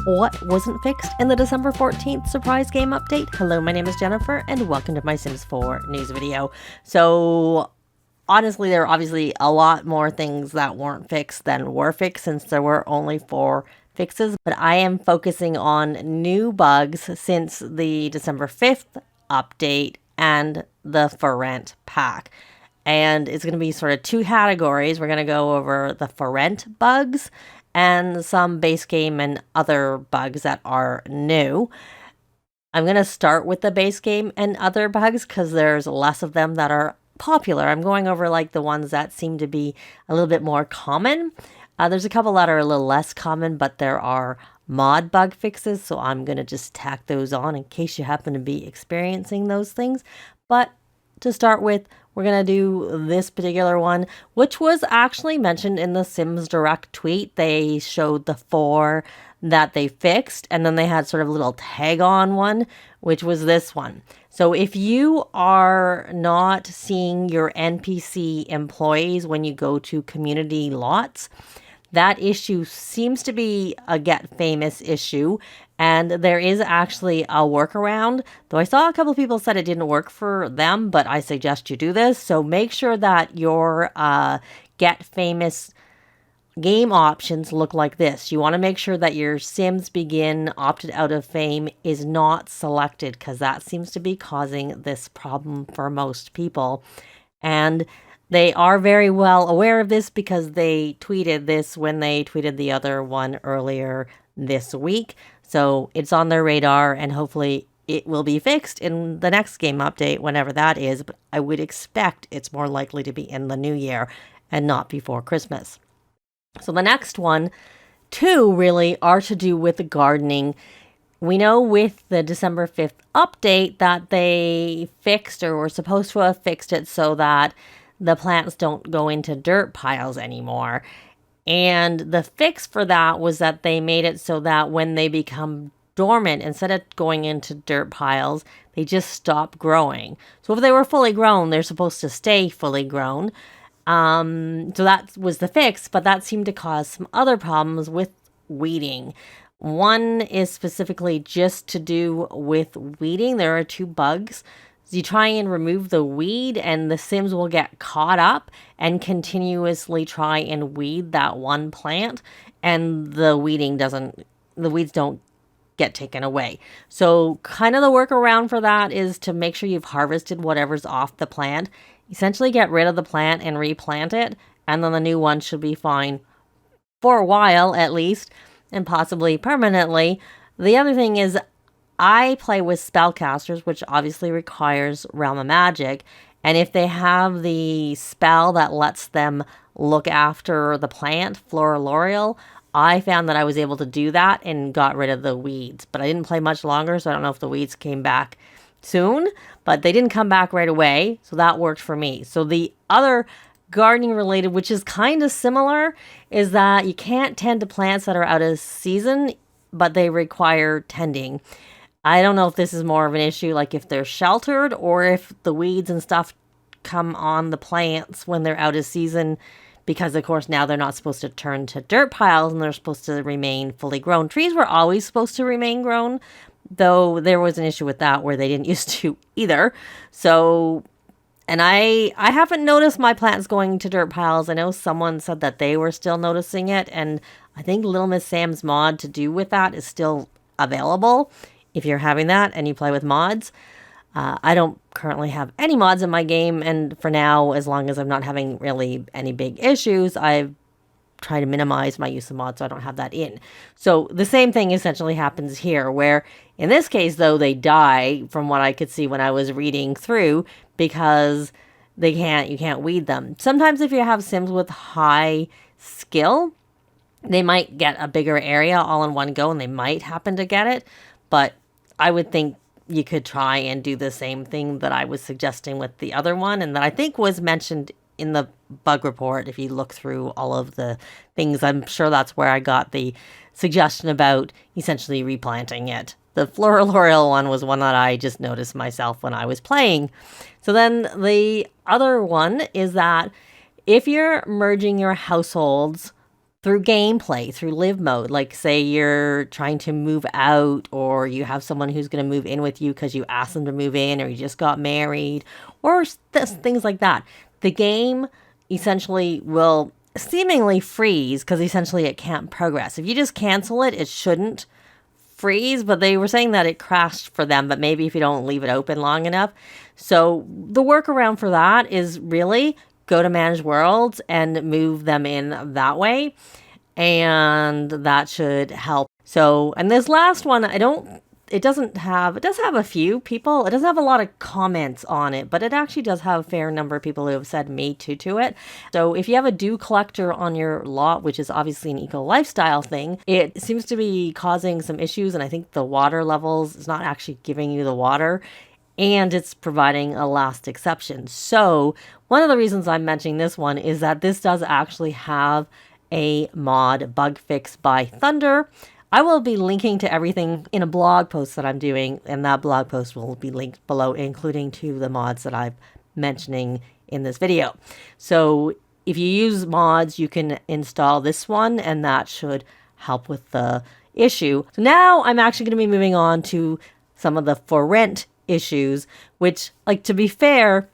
What wasn't fixed in the December 14th surprise game update? Hello, my name is Jennifer, and welcome to my Sims 4 news video. So, honestly, there are obviously a lot more things that weren't fixed than were fixed, since there were only 4 fixes, but I am focusing on new bugs since the December 5th update and the For Rent pack. And it's going to be sort of 2 categories. We're going to go over the For Rent bugs and some base game and other bugs that are new. I'm going to start with the base game and other bugs because there's less of them that are popular. I'm going over like the ones that seem to be a little bit more common. There's a couple that are a little less common, but there are mod bug fixes, so I'm going to just tack those on in case you happen to be experiencing those things. But to start with, we're going to do this particular one, which was actually mentioned in the Sims Direct tweet. They showed the 4 that they fixed, and then they had sort of a little tag on one, which was this one. So if you are not seeing your NPC employees when you go to community lots, that issue seems to be a Get Famous issue, and there is actually a workaround, though I saw a couple of people said it didn't work for them, but I suggest you do this. So make sure that your Get Famous game options look like this. You want to make sure that your Sims Begin opted out of fame is not selected, because that seems to be causing this problem for most people. And they are very well aware of this because they tweeted this when they tweeted the other one earlier this week. So it's on their radar, and hopefully it will be fixed in the next game update, whenever that is. But I would expect it's more likely to be in the new year and not before Christmas. So the next one, 2 really, are to do with the gardening. We know with the December 5th update that they fixed, or were supposed to have fixed it, so that the plants don't go into dirt piles anymore. And the fix for that was that they made it so that when they become dormant, instead of going into dirt piles, they just stop growing. So if they were fully grown, they're supposed to stay fully grown. So that was the fix, but that seemed to cause some other problems with weeding. One is specifically just to do with weeding. There are 2 bugs. You try and remove the weed, and the Sims will get caught up and continuously try and weed that one plant, and the weeds don't get taken away. So kind of the workaround for that is to make sure you've harvested whatever's off the plant. Essentially get rid of the plant and replant it, and then the new one should be fine for a while at least, and possibly permanently. The other thing is, I play with spellcasters, which obviously requires Realm of Magic, and if they have the spell that lets them look after the plant, Floralorial, I found that I was able to do that and got rid of the weeds. But I didn't play much longer, so I don't know if the weeds came back soon, but they didn't come back right away, so that worked for me. So the other gardening related, which is kind of similar, is that you can't tend to plants that are out of season, but they require tending. I don't know if this is more of an issue, like if they're sheltered, or if the weeds and stuff come on the plants when they're out of season, because of course now they're not supposed to turn to dirt piles and they're supposed to remain fully grown. Trees were always supposed to remain grown, though there was an issue with that where they didn't used to either. So, and I haven't noticed my plants going to dirt piles. I know someone said that they were still noticing it, and I think Little Miss Sam's mod to do with that is still available if you're having that and you play with mods. I don't currently have any mods in my game, and for now, as long as I'm not having really any big issues, I've tried to minimize my use of mods so I don't have that in. So the same thing essentially happens here, where in this case, though, they die from what I could see when I was reading through, because you can't weed them. Sometimes if you have Sims with high skill, they might get a bigger area all in one go, and they might happen to get it, but I would think you could try and do the same thing that I was suggesting with the other one, and that I think was mentioned in the bug report. If you look through all of the things, I'm sure that's where I got the suggestion about essentially replanting it. The Floralorial one was one that I just noticed myself when I was playing. So then the other one is that if you're merging your households through gameplay, through live mode. Like say you're trying to move out, or you have someone who's going to move in with you because you asked them to move in, or you just got married, or things like that. The game essentially will seemingly freeze because essentially it can't progress. If you just cancel it, it shouldn't freeze, but they were saying that it crashed for them, but maybe if you don't leave it open long enough. So the workaround for that is really go to manage worlds and move them in that way, and that should help. So, and this last one, it does have a few people. It doesn't have a lot of comments on it, but it actually does have a fair number of people who have said me too to it. So if you have a dew collector on your lot, which is obviously an eco lifestyle thing, it seems to be causing some issues. And I think the water levels is not actually giving you the water, and it's providing a last exception. So one of the reasons I'm mentioning this one is that this does actually have a mod bug fix by Thunder. I will be linking to everything in a blog post that I'm doing, and that blog post will be linked below, including to the mods that I'm mentioning in this video. So if you use mods, you can install this one, and that should help with the issue. So now I'm actually going to be moving on to some of the for rent issues, which, like, to be fair,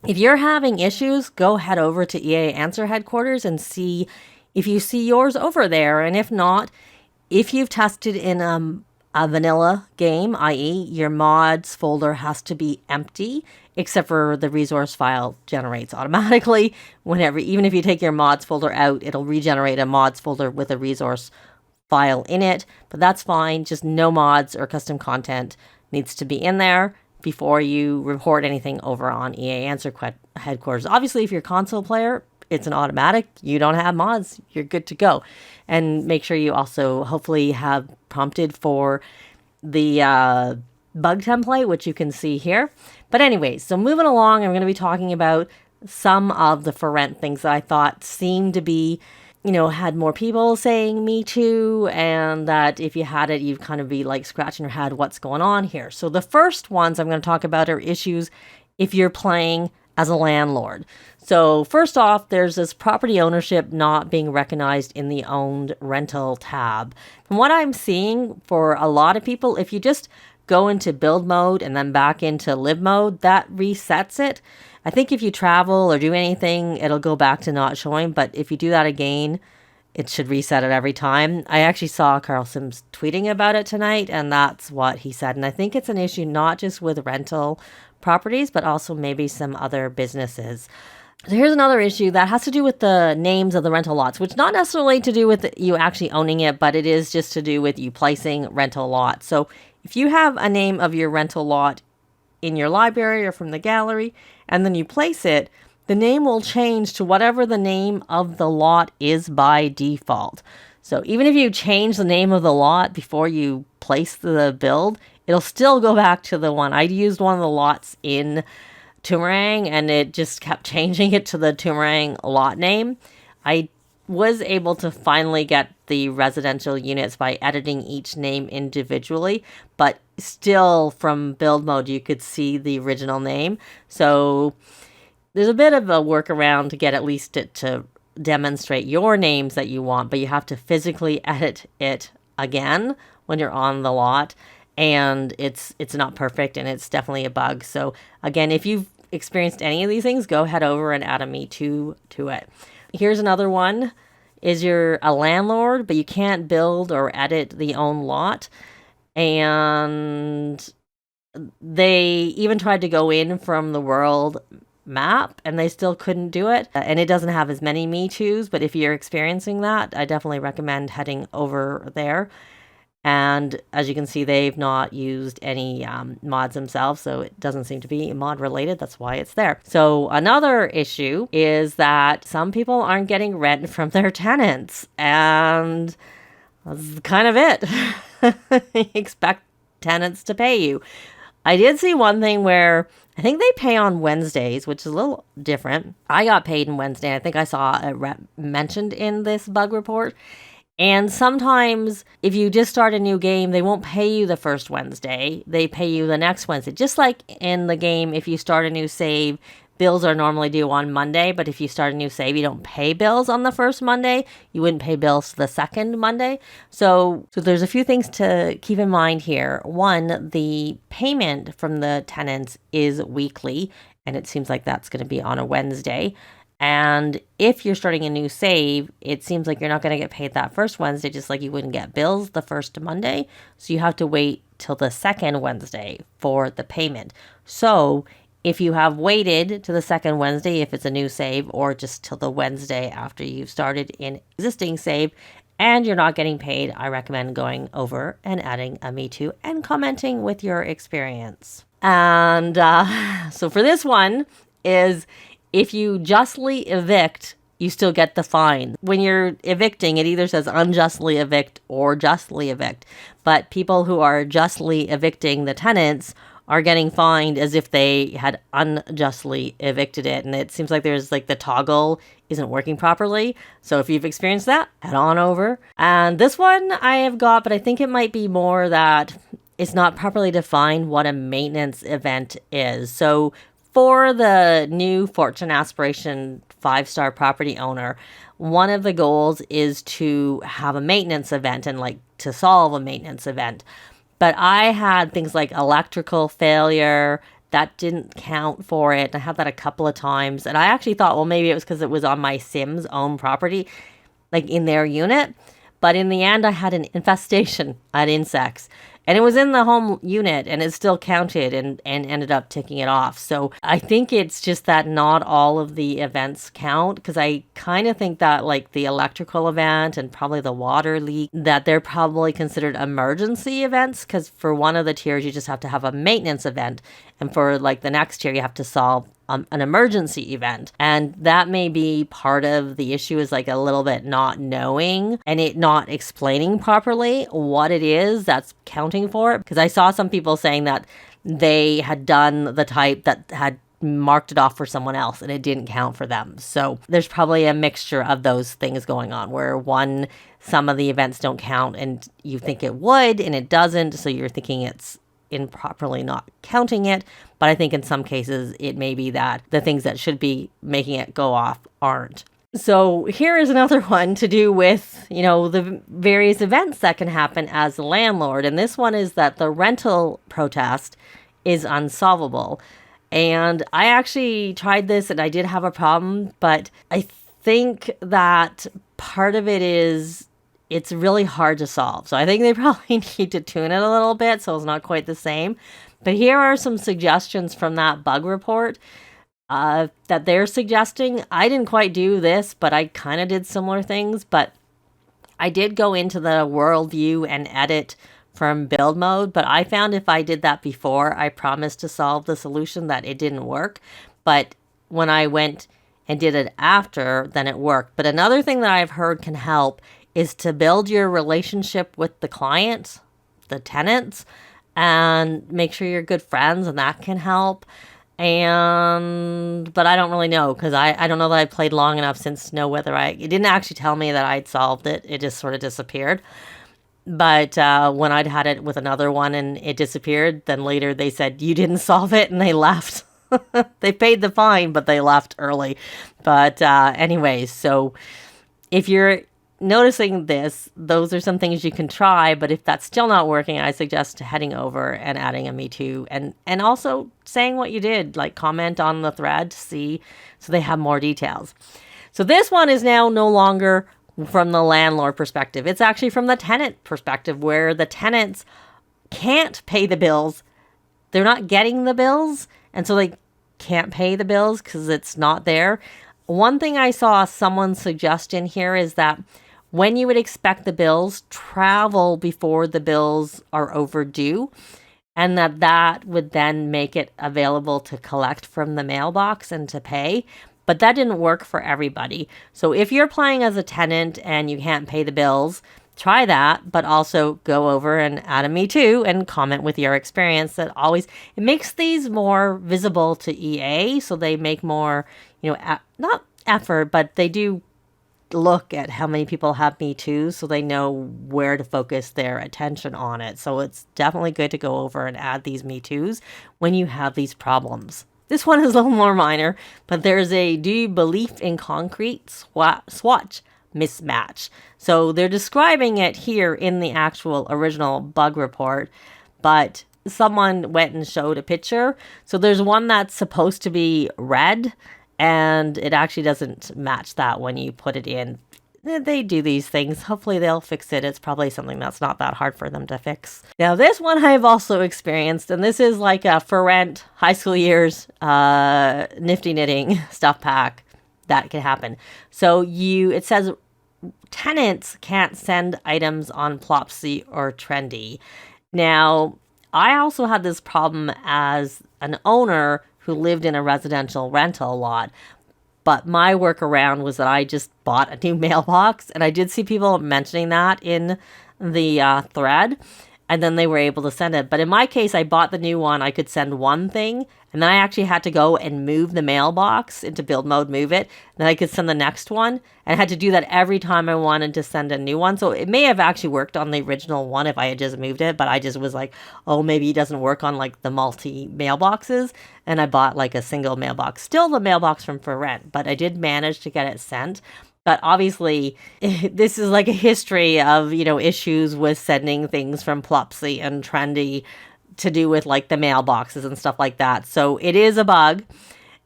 if you're having issues, go head over to EA Answer headquarters and see if you see yours over there. And if not, if you've tested in a vanilla game, i.e. your mods folder has to be empty, except for the resource file generates automatically whenever, even if you take your mods folder out, it'll regenerate a mods folder with a resource file in it, but that's fine. Just no mods or custom content needs to be in there before you report anything over on EA Answer headquarters. Obviously, if you're a console player, it's an automatic. You don't have mods, you're good to go. And make sure you also hopefully have prompted for the bug template, which you can see here. But anyways, so moving along, I'm going to be talking about some of the for rent things that I thought seemed to be, had more people saying me too, and that if you had it, you'd kind of be like scratching your head, what's going on here? So the first ones I'm going to talk about are issues if you're playing as a landlord. So first off, there's this property ownership not being recognized in the owned rental tab. From what I'm seeing for a lot of people, if you just go into build mode and then back into live mode, that resets it. I think if you travel or do anything, it'll go back to not showing. But if you do that again, it should reset it every time. I actually saw Carl Sims tweeting about it tonight, and that's what he said. And I think it's an issue not just with rental properties, but also maybe some other businesses. So here's another issue that has to do with the names of the rental lots, which not necessarily to do with you actually owning it, but it is just to do with you placing rental lots. So if you have a name of your rental lot in your library or from the gallery, and then you place it, the name will change to whatever the name of the lot is by default. So even if you change the name of the lot before you place the build, it'll still go back to the one. I used one of the lots in Toomerang, and it just kept changing it to the Toomerang lot name. I was able to finally get the residential units by editing each name individually, but still from build mode, you could see the original name. So there's a bit of a workaround to get at least it to demonstrate your names that you want, but you have to physically edit it again when you're on the lot. And it's not perfect, and it's definitely a bug. So again, if you've experienced any of these things, go head over and add a me too to it. Here's another one. Is you're a landlord, but you can't build or edit the own lot. And they even tried to go in from the world map, and they still couldn't do it. And it doesn't have as many me toos, but if you're experiencing that, I definitely recommend heading over there. And as you can see, they've not used any mods themselves, so it doesn't seem to be mod related. That's why it's there. So another issue is that some people aren't getting rent from their tenants, and that's kind of it. Expect tenants to pay you. I did see one thing where I think they pay on Wednesdays, which is a little different. I got paid on Wednesday. I think I saw it mentioned in this bug report. And sometimes if you just start a new game, they won't pay you the first Wednesday. They pay you the next Wednesday. Just like in the game, if you start a new save, bills are normally due on Monday, but if you start a new save, you don't pay bills on the first Monday. You wouldn't pay bills the second Monday. So there's a few things to keep in mind here. One, the payment from the tenants is weekly, and it seems like that's going to be on a Wednesday. And if you're starting a new save, it seems like you're not going to get paid that first Wednesday, just like you wouldn't get bills the first Monday. So you have to wait till the second Wednesday for the payment. So if you have waited to the second Wednesday, if it's a new save, or just till the Wednesday after you've started an existing save and you're not getting paid, I recommend going over and adding a Me Too and commenting with your experience. And so for this one is, if you justly evict, you still get the fine. When you're evicting, it either says unjustly evict or justly evict. But people who are justly evicting the tenants are getting fined as if they had unjustly evicted it. And it seems like there's like the toggle isn't working properly. So if you've experienced that, head on over. And this one I have got, but I think it might be more that it's not properly defined what a maintenance event is. So for the new Fortune Aspiration 5-star property owner, one of the goals is to have a maintenance event and like to solve a maintenance event. But I had things like electrical failure that didn't count for it. I had that a couple of times. And I actually thought, well, maybe it was because it was on my Sim's own property, like in their unit. But in the end, I had an infestation at insects. And it was in the home unit, and it still counted and ended up ticking it off. So I think it's just that not all of the events count, because I kind of think that like the electrical event and probably the water leak, that they're probably considered emergency events, because for one of the tiers, you just have to have a maintenance event. And for like the next tier, you have to solve an emergency event. And that may be part of the issue, is like a little bit not knowing and it not explaining properly what it is that's counting for it. Because I saw some people saying that they had done the type that had marked it off for someone else and it didn't count for them. So there's probably a mixture of those things going on, where one, some of the events don't count and you think it would and it doesn't. So you're thinking it's improperly not counting it. But I think in some cases it may be that the things that should be making it go off aren't. So here is another one to do with, the various events that can happen as a landlord. And this one is that the rental protest is unsolvable. And I actually tried this and I did have a problem, but I think that part of it is it's really hard to solve. So I think they probably need to tune it a little bit so it's not quite the same. But here are some suggestions from that bug report that they're suggesting. I didn't quite do this, but I kind of did similar things. But I did go into the world view and edit from build mode. But I found if I did that before I promised to solve the solution, that it didn't work. But when I went and did it after, then it worked. But another thing that I've heard can help is to build your relationship with the client, the tenants, and make sure you're good friends, and that can help. But I don't really know, because I don't know that I played long enough since to know whether it didn't actually tell me that I'd solved it. It just sort of disappeared. But when I'd had it with another one and it disappeared, then later they said, you didn't solve it, and they left. They paid the fine, but they left early. But anyways, so if you're noticing this, those are some things you can try. But if that's still not working, I suggest heading over and adding a Me Too, and also saying what you did, like comment on the thread to see, so they have more details. So this one is now no longer from the landlord perspective. It's actually from the tenant perspective, where the tenants can't pay the bills. They're not getting the bills, and so they can't pay the bills because it's not there. One thing I saw someone suggest in here is that when you would expect the bills, travel before the bills are overdue, and that would then make it available to collect from the mailbox and to pay. But that didn't work for everybody. So if you're playing as a tenant and you can't pay the bills, try that, but also go over and add a Me Too and comment with your experience. It makes these more visible to EA, so they make more, not effort, but they do look at how many people have Me Too, so they know where to focus their attention on it. So it's definitely good to go over and add these Me Toos when you have these problems. This one is a little more minor, but there's a do you believe in concrete swatch mismatch. So they're describing it here in the actual original bug report, but someone went and showed a picture. So there's one that's supposed to be red, and it actually doesn't match that when you put it in. They do these things. Hopefully they'll fix it. It's probably something that's not that hard for them to fix. Now this one I've also experienced, and this is like a for rent high school years nifty knitting stuff pack that can happen. So it says tenants can't send items on Plopsy or Trendy. Now I also had this problem as an owner who lived in a residential rental lot. But my workaround was that I just bought a new mailbox, and I did see people mentioning that in the thread, and then they were able to send it. But in my case, I bought the new one. I could send one thing, and then I actually had to go and move the mailbox into build mode, move it. Then I could send the next one, and I had to do that every time I wanted to send a new one. So it may have actually worked on the original one if I had just moved it, but I just was like, oh, maybe it doesn't work on like the multi mailboxes. And I bought like a single mailbox, still the mailbox from for rent, but I did manage to get it sent. But obviously, this is like a history of, issues with sending things from Plopsy and Trendy to do with like the mailboxes and stuff like that. So it is a bug.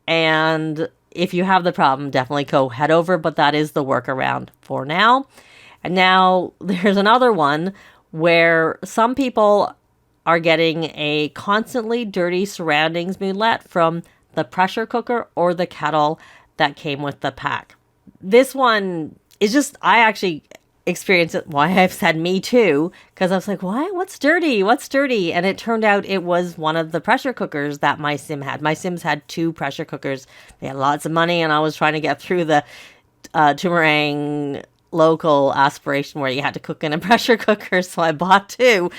And if you have the problem, definitely go head over. But that is the workaround for now. And now there's another one where some people are getting a constantly dirty surroundings moodlet from the pressure cooker or the kettle that came with the pack. This one is just, I actually experienced it. Why I've said me too, because I was like, why? What's dirty? What's dirty? And it turned out it was one of the pressure cookers that my sim had. My sims had 2 pressure cookers. They had lots of money, and I was trying to get through the Toomerang local aspiration where you had to cook in a pressure cooker. So I bought 2,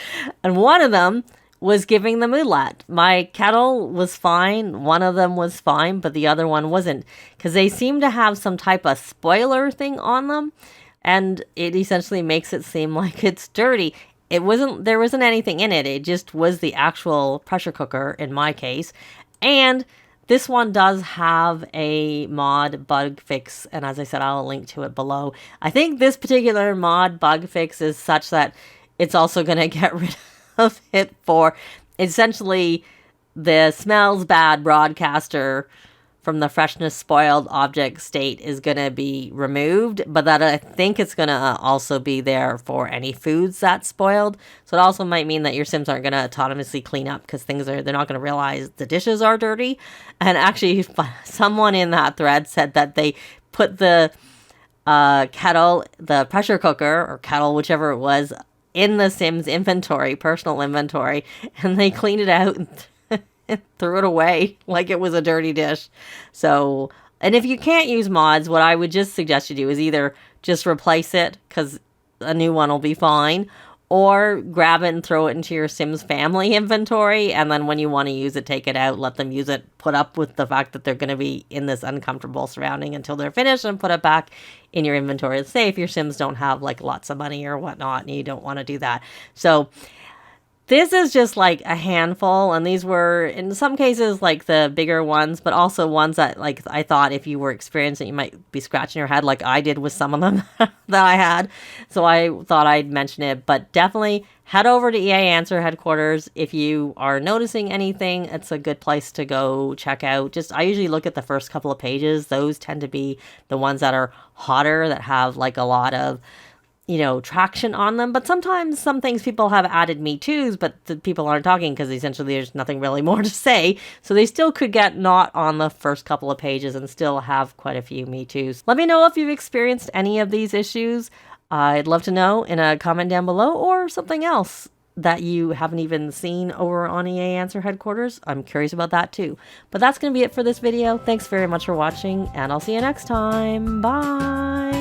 and one of them was giving the moodlet. My kettle was fine. One of them was fine, but the other one wasn't, because they seem to have some type of spoiler thing on them, and it essentially makes it seem like it's dirty. There wasn't anything in it. It just was the actual pressure cooker in my case. And this one does have a mod bug fix, and as I said, I'll link to it below. I think this particular mod bug fix is such that it's also going to get rid of it for essentially the smells bad broadcaster from the freshness spoiled object state is going to be removed, but that I think it's going to also be there for any foods that's spoiled. So it also might mean that your sims aren't going to autonomously clean up because they're not going to realize the dishes are dirty. And actually someone in that thread said that they put the kettle, the pressure cooker or kettle, whichever it was, in the Sims inventory, personal inventory, and they cleaned it out and threw it away like it was a dirty dish. So, and if you can't use mods, what I would just suggest you do is either just replace it because a new one will be fine, or grab it and throw it into your Sims family inventory, and then when you want to use it, take it out, let them use it, put up with the fact that they're going to be in this uncomfortable surrounding until they're finished, and put it back in your inventory. Let's say if your Sims don't have like lots of money or whatnot, and you don't want to do that. So this is just like a handful, and these were in some cases like the bigger ones, but also ones that like I thought if you were experiencing, you might be scratching your head like I did with some of them that I had. So I thought I'd mention it, but definitely head over to EA Answer headquarters if you are noticing anything. It's a good place to go check out. I usually look at the first couple of pages. Those tend to be the ones that are hotter, that have like a lot of traction on them. But sometimes some things people have added Me Too's, but the people aren't talking because essentially there's nothing really more to say. So they still could get not on the first couple of pages and still have quite a few Me Too's. Let me know if you've experienced any of these issues. I'd love to know in a comment down below, or something else that you haven't even seen over on EA Answer headquarters. I'm curious about that too. But that's going to be it for this video. Thanks very much for watching, and I'll see you next time. Bye!